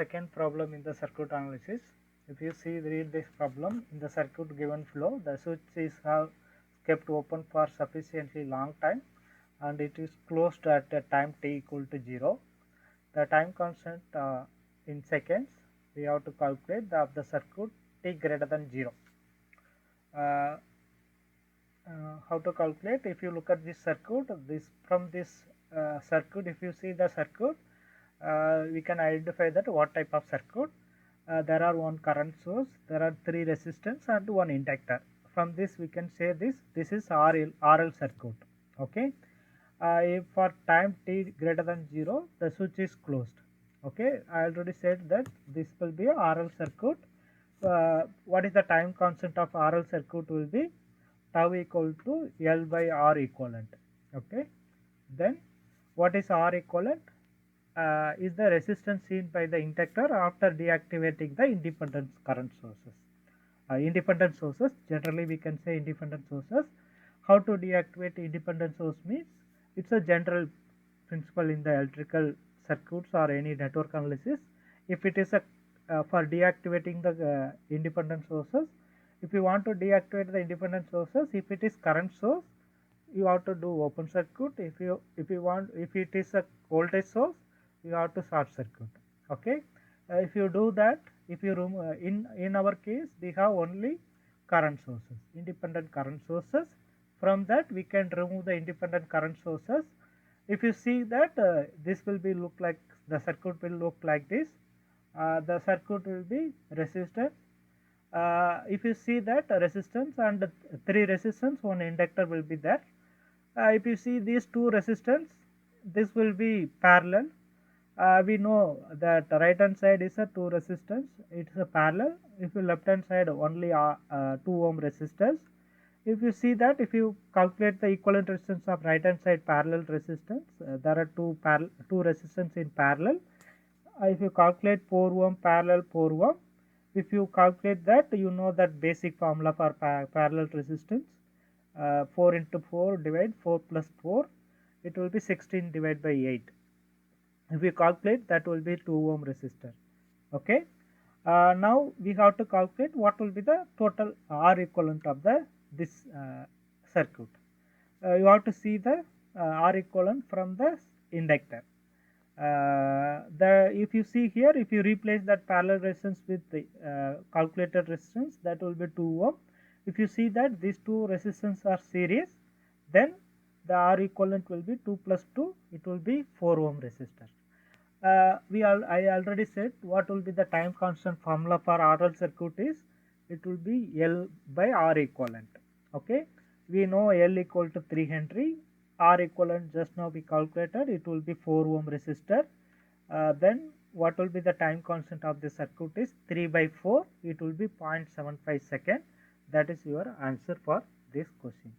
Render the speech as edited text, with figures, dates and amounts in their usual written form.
second problem in the circuit analysis. If you read this problem, in the circuit given flow, the switch is kept open for sufficiently long time and it is closed at a time t equal to 0. The time constant in seconds we have to calculate of the circuit t greater than 0. How to calculate? If you look at this circuit, from this circuit, if you see the circuit, we can identify that what type of circuit. There are one current source, there are 3 resistance and one inductor. From this we can say this is RL circuit. Okay. If for time t greater than 0, the switch is closed. Okay, I already said that this will be a RL circuit. What is the time constant of RL circuit will be tau equal to L by R equivalent. Okay, then what is R equivalent? Is the resistance seen by the inductor after deactivating the independent current sources. Independent sources, generally we can say independent sources. How to deactivate independent source means, it's a general principle in the electrical circuits or any network analysis. If it is for deactivating the independent sources, if you want to deactivate the independent sources, if it is current source, you have to do open circuit. If it is a voltage source, you have to short circuit. Okay, if you do that, if you in our case we have only current sources, independent current sources. From that we can remove the independent current sources. If you see that this will be look like, the circuit will look like this. The circuit will be resistor. If you see that resistance and 3 resistance, 1 inductor will be there. If you see these 2 resistance, this will be parallel. We know that right hand side is a 2 resistance, it is a parallel. If you left hand side only 2 ohm resistors. If you see that, if you calculate the equivalent resistance of right hand side parallel resistance, there are two resistance in parallel. If you calculate 4 ohm parallel 4 ohm, if you calculate that, you know that basic formula for parallel resistance, 4 into 4 divide 4 plus 4, it will be 16 divided by 8. If you calculate, that will be 2 ohm resistor. Okay. Now we have to calculate what will be the total R equivalent of this circuit. You have to see the R equivalent from the inductor. If you see here, if you replace that parallel resistance with the calculated resistance, that will be 2 ohm. If you see that these 2 resistance are series, then the R equivalent will be 2 plus 2, it will be 4 ohm resistor. I already said what will be the time constant formula for RL circuit is, it will be L by R equivalent. Okay, we know L equal to 3 Henry, R equivalent just now we calculated, it will be 4 ohm resistor. Then what will be the time constant of the circuit is 3 by 4, it will be 0.75 second. That is your answer for this question.